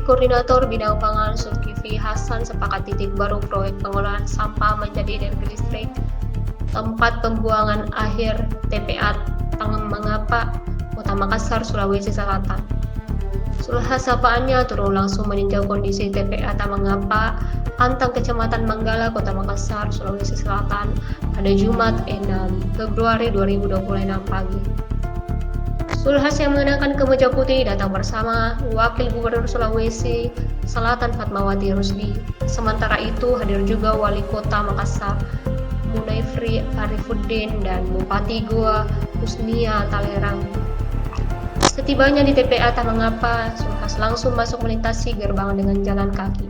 Koordinator Bidang Pangan Zulkifli Hasan sepakat titik baru proyek pengolahan sampah menjadi energi listrik tempat pembuangan akhir TPA Tangmangapa, Kota Makassar, Sulawesi Selatan. Sapaannya turun langsung meninjau kondisi TPA Tangmangapa, Antang, Kecamatan Manggala, Kota Makassar, Sulawesi Selatan pada Jumat 6 Februari 2026 pagi. Sulhas yang mengenakan kemeja putih datang bersama Wakil Gubernur Sulawesi Selatan Fatmawati Rusdi. Sementara itu hadir juga Wali Kota Makassar Munaifri Arifuddin dan Bupati Goa Husnia Talerang. Setibanya di TPA Tangmangapa, Sulhas langsung masuk melintasi gerbang dengan jalan kaki.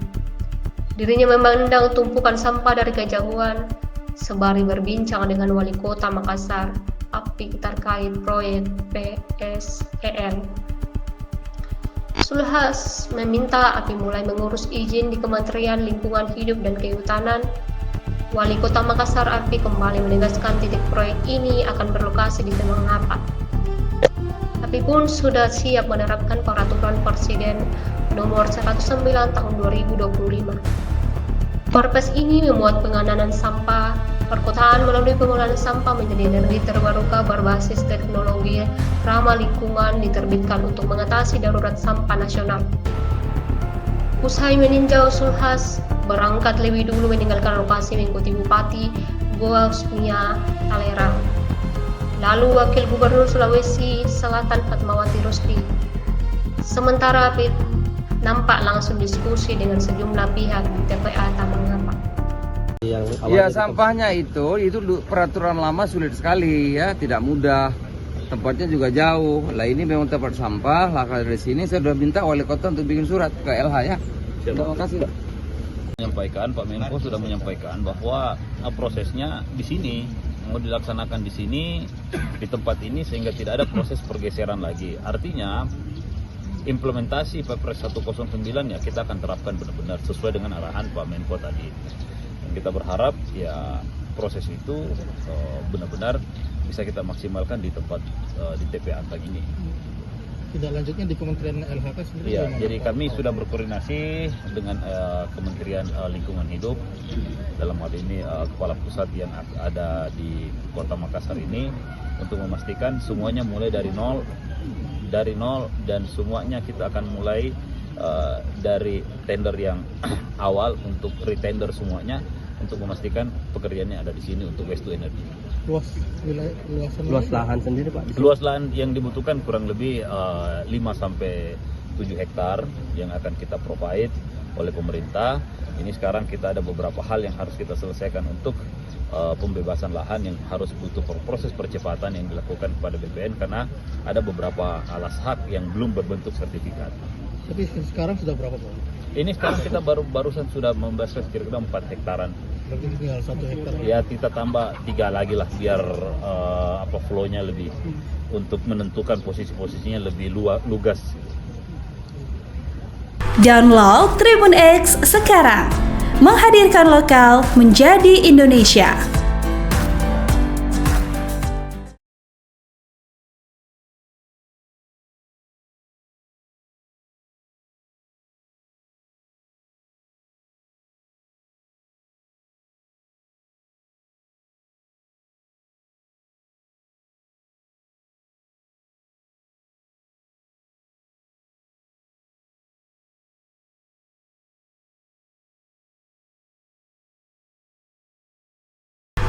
Dirinya memandang tumpukan sampah dari kejauhan, sembari berbincang dengan Wali Kota Makassar Apik terkait proyek PSEN. Sulhas meminta Apik mulai mengurus izin di Kementerian Lingkungan Hidup dan Kehutanan. Wali Kota Makassar Apik kembali menegaskan titik proyek ini akan berlokasi di Tangmangapa. Apik pun sudah siap menerapkan peraturan Presiden nomor 109 tahun 2025. Perpres ini memuat penanganan sampah perkotaan melalui pengolahan sampah menjadi energi terbarukan berbasis teknologi ramah lingkungan diterbitkan untuk mengatasi darurat sampah nasional. Usai meninjau, Sulhas berangkat lebih dulu meninggalkan lokasi mengikuti Bupati Goa Husnia Talerang. Lalu Wakil Gubernur Sulawesi Selatan Fatmawati Rusdi. Sementara Apik nampak langsung diskusi dengan sejumlah pihak di TPA Tangmangapa. Ya, sampahnya itu peraturan lama sulit sekali ya, tidak mudah. Tempatnya juga jauh. Lah ini memang tempat sampah. Lah dari sini saya sudah minta wali kota untuk bikin surat ke LH ya. Terima kasih. Pak Menko sudah menyampaikan bahwa prosesnya di sini mau dilaksanakan di sini di tempat ini sehingga tidak ada proses pergeseran lagi. Artinya implementasi Perpres 109 ya kita akan terapkan benar-benar sesuai dengan arahan Pak Menko tadi. Dan kita berharap ya proses itu benar-benar bisa kita maksimalkan di tempat di TPA Antang ini. Tidak lanjutnya di Kementerian LHK sendiri? Ya, jadi kami sudah berkoordinasi dengan Kementerian Lingkungan Hidup dalam hal ini kepala pusat yang ada di Kota Makassar ini untuk memastikan semuanya mulai dari nol dan semuanya kita akan mulai dari tender yang awal untuk retender semuanya untuk memastikan pekerjaannya ada di sini untuk waste to energy. Luas lahan sendiri Pak? Luas lahan yang dibutuhkan kurang lebih 5-7 hektar yang akan kita provide oleh pemerintah. Ini sekarang kita ada beberapa hal yang harus kita selesaikan untuk pembebasan lahan yang harus butuh proses percepatan yang dilakukan kepada BPN karena ada beberapa alas hak yang belum berbentuk sertifikat. Tapi sekarang sudah berapa Pak? Ini sekarang kita barusan sudah membahas kira-kira 4 hektaran. Berarti tinggal 1 hektar. Ya kita tambah 3 lagi lah biar flow-nya lebih untuk menentukan posisi-posisinya lebih lugas. Download Tribun X sekarang, menghadirkan lokal menjadi Indonesia.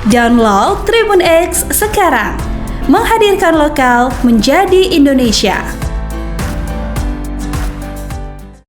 Download Tribun X sekarang, menghadirkan lokal menjadi Indonesia.